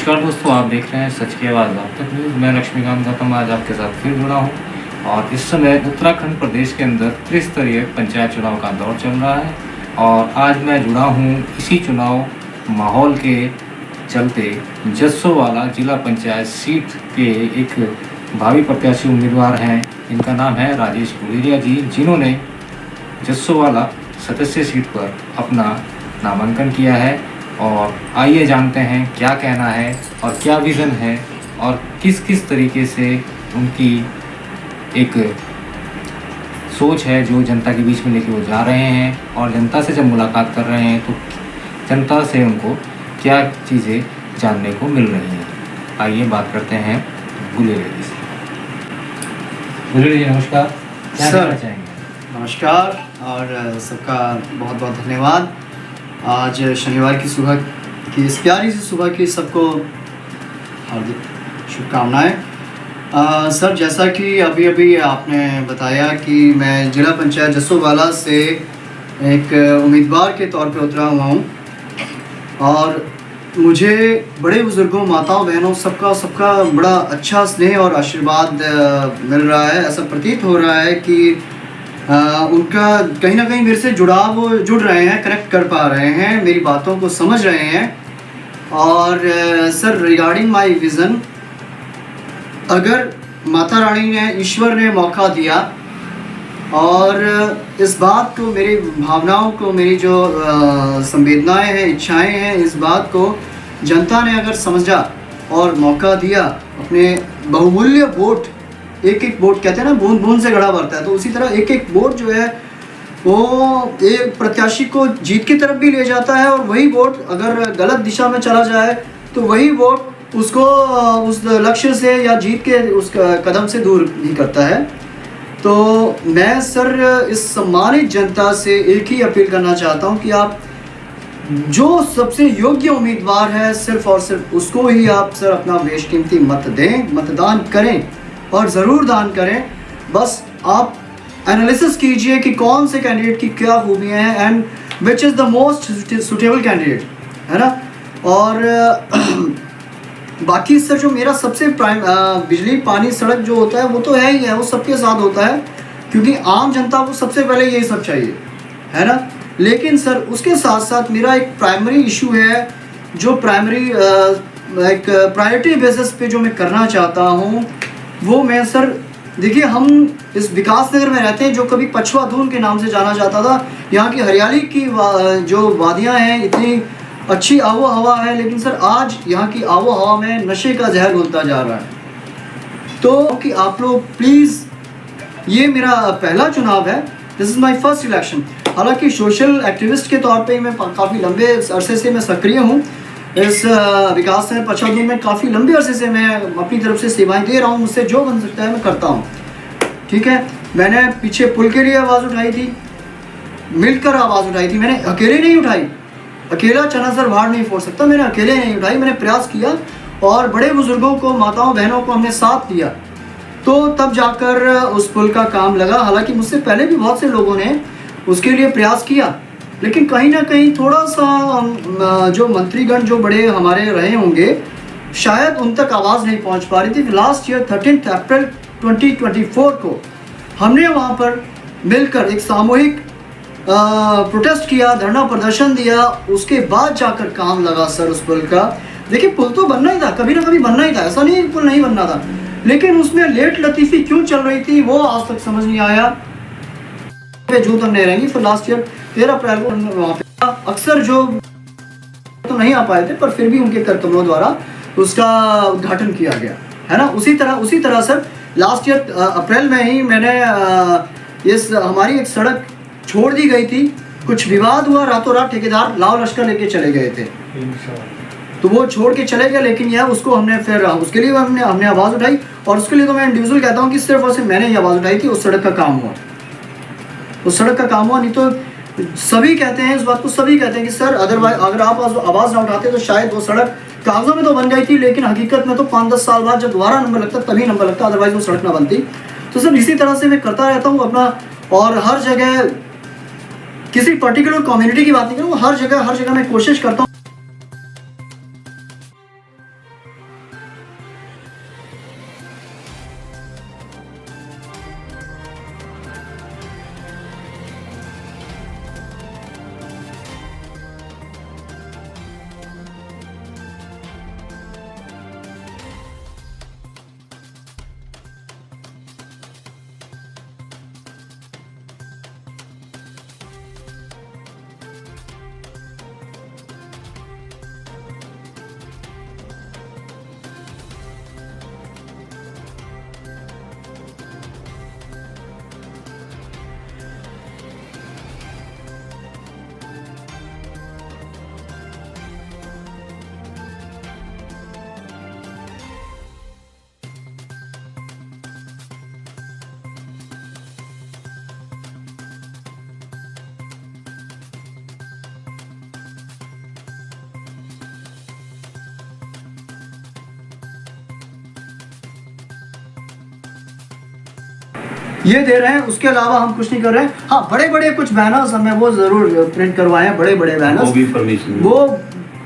नमस्कार दोस्तों, आप देख रहे हैं सच की आवाज़ आप तक न्यूज़। मैं लक्ष्मीकांत गौतम आज आपके साथ फिर जुड़ा हूँ और इस समय उत्तराखंड प्रदेश के अंदर त्रिस्तरीय पंचायत चुनाव का दौर चल रहा है और आज मैं जुड़ा हूँ इसी चुनाव माहौल के चलते जस्सोवाला जिला पंचायत सीट के एक भावी प्रत्याशी उम्मीदवार हैं। इनका नाम है राजेश गुलेरिया जी, जिन्होंने जस्सोवाला सदस्य सीट पर अपना नामांकन किया है। और आइए जानते हैं क्या कहना है और क्या विज़न है और किस किस तरीके से उनकी एक सोच है जो जनता के बीच में लेके वो जा रहे हैं और जनता से जब मुलाकात कर रहे हैं तो जनता से उनको क्या चीज़ें जानने को मिल रही हैं। आइए बात करते हैं गुलेरिया जी से। गुलेरिया जी नमस्कार, क्या कहना चाहेंगे? नमस्कार और सबका बहुत बहुत धन्यवाद। आज शनिवार की सुबह की इस प्यारी सी सुबह की सबको हार्दिक शुभकामनाएं। सर, जैसा कि अभी आपने बताया कि मैं जिला पंचायत जस्सोवाला से एक उम्मीदवार के तौर पे उतरा हुआ हूँ और मुझे बड़े बुज़ुर्गों, माताओं, बहनों सबका बड़ा अच्छा स्नेह और आशीर्वाद मिल रहा है। ऐसा प्रतीत हो रहा है कि उनका कहीं ना कहीं मेरे से जुड़ रहे हैं, कनेक्ट कर पा रहे हैं, मेरी बातों को समझ रहे हैं। और सर, रिगार्डिंग माय विज़न, अगर माता रानी ने, ईश्वर ने मौका दिया और इस बात को, मेरी भावनाओं को, मेरी जो संवेदनाएं हैं, इच्छाएं हैं, इस बात को जनता ने अगर समझा और मौका दिया, अपने बहुमूल्य वोट, एक वोट कहते हैं ना, बूंद बूंद से घड़ा भरता है, तो उसी तरह एक वोट जो है वो एक प्रत्याशी को जीत की तरफ भी ले जाता है और वही वोट अगर गलत दिशा में चला जाए तो वही वोट उसको उस लक्ष्य से या जीत के उस कदम से दूर भी करता है। तो मैं सर इस सम्मानित जनता से एक ही अपील करना चाहता हूँ कि आप जो सबसे योग्य उम्मीदवार है सिर्फ और सिर्फ उसको ही आप सर अपना बेशकीमती मत दें, मतदान करें और ज़रूर दान करें। बस आप एनालिसिस कीजिए कि कौन से कैंडिडेट की क्या खूबियाँ हैं and which is the most suitable candidate, है ना। और बाकी सर जो मेरा सबसे प्राइम बिजली, पानी, सड़क जो होता है वो तो है ही है, वो सबके साथ होता है क्योंकि आम जनता को सबसे पहले यही सब चाहिए, है ना। लेकिन सर उसके साथ साथ मेरा एक प्राइमरी इशू है जो एक प्रायोरिटी बेसिस पे जो मैं करना चाहता हूँ वो मैं सर, देखिए हम इस विकास नगर में रहते हैं जो कभी पछवा दून के नाम से जाना जाता था। यहाँ की हरियाली की जो वादियाँ हैं, इतनी अच्छी आबो हवा है, लेकिन सर आज यहाँ की आबो हवा में नशे का जहर घुलता जा रहा है। तो कि आप लोग प्लीज़, ये मेरा पहला चुनाव है, this is my first election. हालांकि सोशल एक्टिविस्ट के तौर पे मैं काफ़ी लंबे अरसे से मैं सक्रिय हूँ इस विकास नगर पछवादून में, काफ़ी लंबे अरसे से मैं अपनी तरफ से सेवाएं दे रहा हूँ, मुझसे जो बन सकता है मैं करता हूँ, ठीक है। मैंने पीछे पुल के लिए आवाज़ उठाई थी, मिलकर आवाज़ उठाई थी, मैंने अकेले नहीं उठाई, अकेला चना सर भाड़ नहीं फोड़ सकता, मैंने अकेले नहीं उठाई, मैंने प्रयास किया और बड़े बुजुर्गों को, माताओं, बहनों को हमने साथ दिया, तो तब जाकर उस पुल का काम लगा। हालांकि मुझसे पहले भी बहुत से लोगों ने उसके लिए प्रयास किया, लेकिन कहीं ना कहीं थोड़ा सा जो मंत्रीगण जो बड़े हमारे रहे होंगे शायद उन तक आवाज़ नहीं पहुंच पा रही थी। लास्ट ईयर 13 अप्रैल 2024 को हमने वहां पर मिलकर एक सामूहिक प्रोटेस्ट किया, धरना प्रदर्शन दिया, उसके बाद जाकर काम लगा सर उस पुल का। देखिए पुल तो बनना ही था, कभी ना कभी बनना ही था, ऐसा नहीं पुल नहीं बनना था, लेकिन उसमें लेट लतीफ़ी क्यों चल रही थी वो आज तक समझ नहीं आया। जूत हमने रहेंगी, फिर लास्ट ईयर 13 अप्रैल को वहाँ पे अक्सर जो तो नहीं आ पाए थे पर फिर भी उनके करतमों द्वारा उसका उद्घाटन किया गया, है ना। उसी तरह सर लास्ट ईयर अप्रैल में ही मैंने इस हमारी एक सड़क छोड़ दी गई थी, कुछ विवाद हुआ, रातों रात ठेकेदार लाव लश्कर लेके चले गए थे, तो वो छोड़ के चले गए। लेकिन यह उसको हमने फिर उसके लिए हमने आवाज़ उठाई और उसके लिए तो मैं इंडिविजुअल कहता हूँ कि सिर्फ और सिर्फ मैंने ही आवाज़ उठाई थी। उस सड़क का काम हुआ, उस सड़क का काम हुआ, नहीं तो सभी कहते हैं, इस बात को सभी कहते हैं कि सर अदरवाइज अगर आप आवाज़ ना उठाते तो शायद वो सड़क कागजों में तो बन गई थी, लेकिन हकीकत में तो 5-10 साल बाद जब दोबारा नंबर लगता तभी नंबर लगता, अदरवाइज वो सड़क ना बनती। तो सर इसी तरह से मैं करता रहता हूँ अपना, और हर जगह किसी पर्टिकुलर कम्युनिटी की बात नहीं करूँ, हर जगह मैं कोशिश करता हूँ ये दे रहे हैं, उसके अलावा हम कुछ नहीं कर रहे हैं। हाँ, बड़े बड़े कुछ बैनर्स हमें वो ज़रूर प्रिंट करवाए हैं, बड़े बड़े बैनर्स, वो भी परमिशन,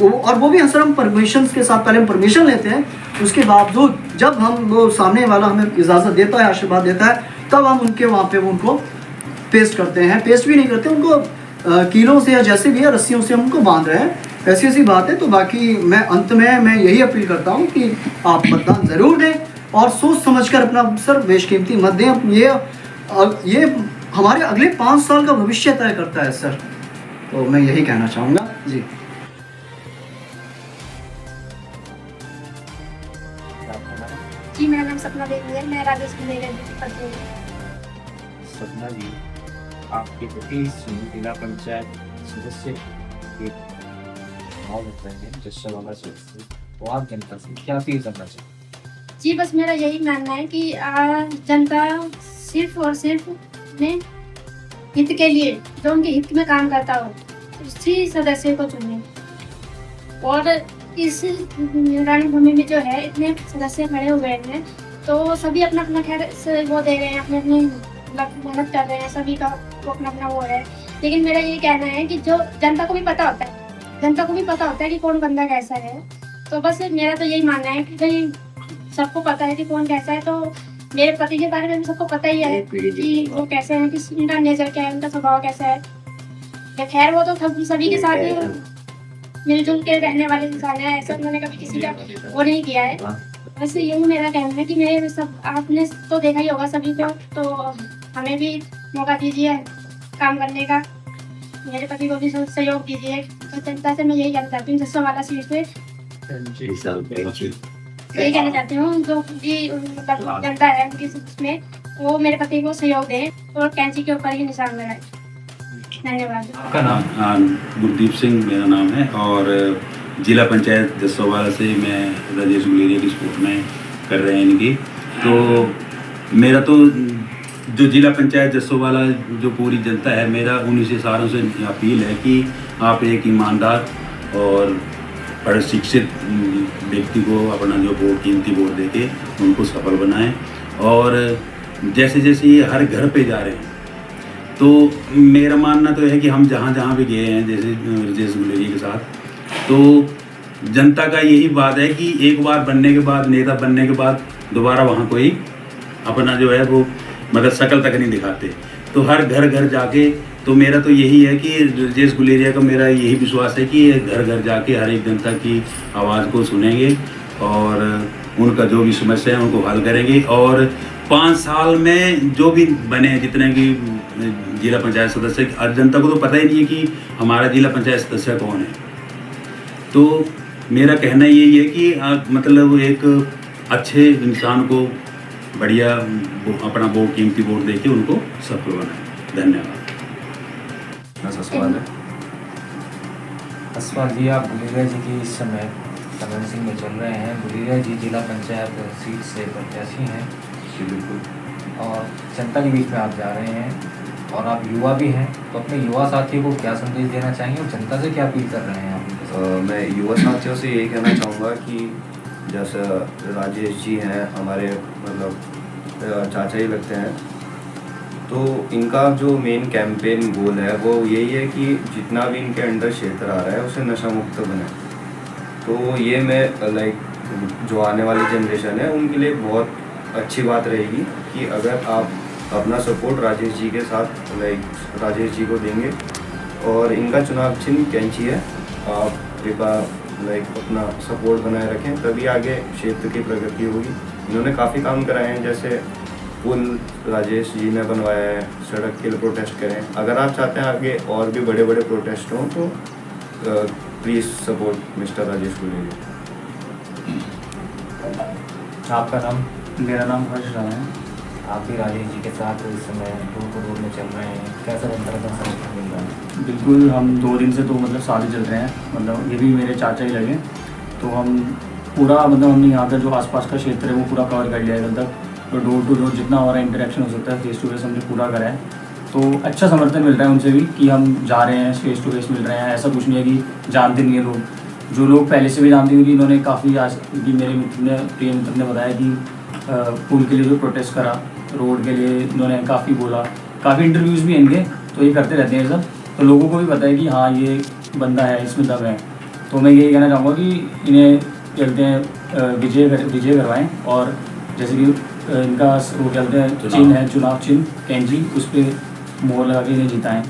और वो भी सर हम परमिशन के साथ, पहले हम परमिशन लेते हैं, उसके बावजूद जब हम वो सामने वाला हमें इजाज़त देता है, आशीर्वाद देता है, तब हम उनके वहाँ पे वो उनको पेस्ट करते हैं। पेस्ट भी नहीं करते, उनको कीलों से या जैसे भी है रस्सियों से हम उनको बांध रहे हैं, ऐसी ऐसी बात है। तो बाकी मैं अंत में मैं यही अपील करता हूँ कि आप मतदान ज़रूर दें और सोच समझकर अपना सर बेशकीमती मत दें। ये हमारे अगले 5 साल का भविष्य तय करता है सर, तो मैं यही कहना चाहूँगा जी। जी, मेरा नाम सपना देवी है, मैं राजेश गुलेरिया जी पढ़ती हूँ। सपना जी, आपके प्रति जिला पंचायत सदस्य के चुनाव लग रहे हैं, जैसे वाला सदस्य, तो आप जनता से क्या अपील करना चाहिए? जी, बस मेरा यही मानना है कि जनता सिर्फ और सिर्फ अपने हित के लिए, जो उनके हित में काम करता हो, उसी सदस्य को चुने। और इस रणभूमि में जो है इतने सदस्य खड़े हुए हैं, तो सभी अपना अपना खैर से वो दे रहे हैं, अपने अपने मेहनत कर रहे हैं, सभी का वो अपना अपना वो है। लेकिन मेरा ये कहना है कि जो जनता को भी पता होता है कि कौन बंदा कैसा है। तो बस मेरा तो यही मानना है कि भाई सबको पता है कि कौन कैसा है। तो मेरे पति के बारे में सबको पता ही है कि वो कैसे हैं, कि उनका नेचर क्या है, उनका स्वभाव कैसा है। खैर वो तो सभी के साथ मिलजुल के रहने वाले इंसान है, ऐसा उन्होंने कभी किसी का वो नहीं किया है। बस यही मेरा कहना है कि मेरे सब, आपने तो देखा ही होगा सभी को, तो हमें भी मौका दीजिए काम करने का, मेरे पति को भी सहयोग दीजिए। तो जनता से मैं यही कहना चाहती हूँ, जैसा वाला सीट पे यही कहना चाहती हूँ, जो भी जनता है उनकी उसमें वो मेरे पति को सहयोग दें और कैंची के ऊपर ही निशान लगाए। धन्यवाद। आपका नाम? गुरदीप सिंह मेरा नाम है और जिला पंचायत जसोवाला से मैं राजेश गुलेरिया की सपोर्ट में कर रहे हैं इनकी। तो मेरा तो जो जिला पंचायत जसोवाला जो पूरी जनता है, मेरा उन्हीं से सारों से अपील है कि आप एक ईमानदार और पढ़ शिक्षित व्यक्ति को अपना जो वोट, कीमती वोट देके उनको सफल बनाएं। और जैसे जैसे ये हर घर पे जा रहे हैं, तो मेरा मानना तो है कि हम जहाँ जहाँ भी गए हैं, जैसे राजेश गुलेरिया के साथ, तो जनता का यही बात है कि एक बार बनने के बाद, नेता बनने के बाद दोबारा वहाँ कोई अपना जो है वो मतलब शकल तक नहीं दिखाते। तो हर घर घर जाके, तो मेरा तो यही है कि राजेश गुलेरिया का मेरा यही विश्वास है कि घर घर जाके हर एक जनता की आवाज़ को सुनेंगे और उनका जो भी समस्या है उनको हल करेंगे। और 5 साल में जो भी बने, जितने भी जिला पंचायत सदस्य, जनता को तो पता ही नहीं है कि हमारा जिला पंचायत सदस्य कौन है। तो मेरा कहना यही है कि मतलब एक अच्छे इंसान को बढ़िया अपना वोट, कीमती वोट देके उनको सफल बनाए। धन्यवाद। ससवाल जी, आप गुलेरिया जी की इस समय कन्वेंसिंग में चल रहे हैं। गुलेरिया जी जिला पंचायत सीट से प्रत्याशी हैं बिल्कुल, और जनता के बीच में आप जा रहे हैं और आप युवा भी हैं, तो अपने युवा साथियों को क्या संदेश देना चाहेंगे और जनता से क्या अपील कर रहे हैं आप? मैं युवा साथियों से यही कहना चाहूँगा कि जैसा राजेश जी हैं, हमारे मतलब चाचा ही लगते हैं, तो इनका जो मेन कैंपेन गोल है वो यही है कि जितना भी इनके अंडर क्षेत्र आ रहा है उसे नशा मुक्त बनाए। तो ये मैं लाइक जो आने वाली जनरेशन है उनके लिए बहुत अच्छी बात रहेगी कि अगर आप अपना सपोर्ट राजेश जी के साथ लाइक राजेश जी को देंगे और इनका चुनाव चिन्ह कैंची है, आप एक बार लाइक अपना सपोर्ट बनाए रखें, तभी आगे क्षेत्र की प्रगति होगी। इन्होंने काफ़ी काम कराए हैं, जैसे पुल राजेश जी ने बनवाया है, सड़क के लिए प्रोटेस्ट करें। अगर आप चाहते हैं आगे और भी बड़े बड़े प्रोटेस्ट हों तो please support mister Rajesh Guleria. आपका नाम? मेरा नाम हर्ष राय है। आप भी राजेश जी के साथ इस समय डोर में चल रहे हैं, कैसा जनता का समर्थन मिल रहा है? बिल्कुल, हम 2 दिन से तो मतलब साथ ही चल रहे हैं, मतलब ये भी मेरे चाचा ही लगे। तो हम पूरा मतलब हमने यहाँ पर जो आसपास का क्षेत्र है वो पूरा कवर कर लिया है। तब तक तो डोर टू डोर जितना हमारा इंटरेक्शन हो सकता है फेस टू फेस हमने पूरा करा है। तो अच्छा समर्थन मिल रहा है उनसे भी कि हम जा रहे हैं, फेस टू फेस मिल रहे हैं। ऐसा कुछ नहीं है कि जानते नहीं है लोग, जो लोग पहले से भी जानते हैं, इन्होंने काफ़ी आज कि मेरे मित्र ने, प्रिय मित्र ने बताया कि पुल के लिए जो प्रोटेस्ट करा रोड के लिए इन्होंने काफ़ी बोला, काफ़ी इंटरव्यूज़ भी इनके, तो ये करते रहते हैं सब, तो लोगों को भी पता है कि हाँ ये बंदा है, इसमें दम है। तो मैं यही कहना चाहूँगा कि इन्हें कहते हैं विजय करवाएं, और जैसे कि इनका वो कहते हैं चिन्ह है, चुनाव चिन्ह कैंची, उस पर मोहर लगा के इन्हें जिताएँ।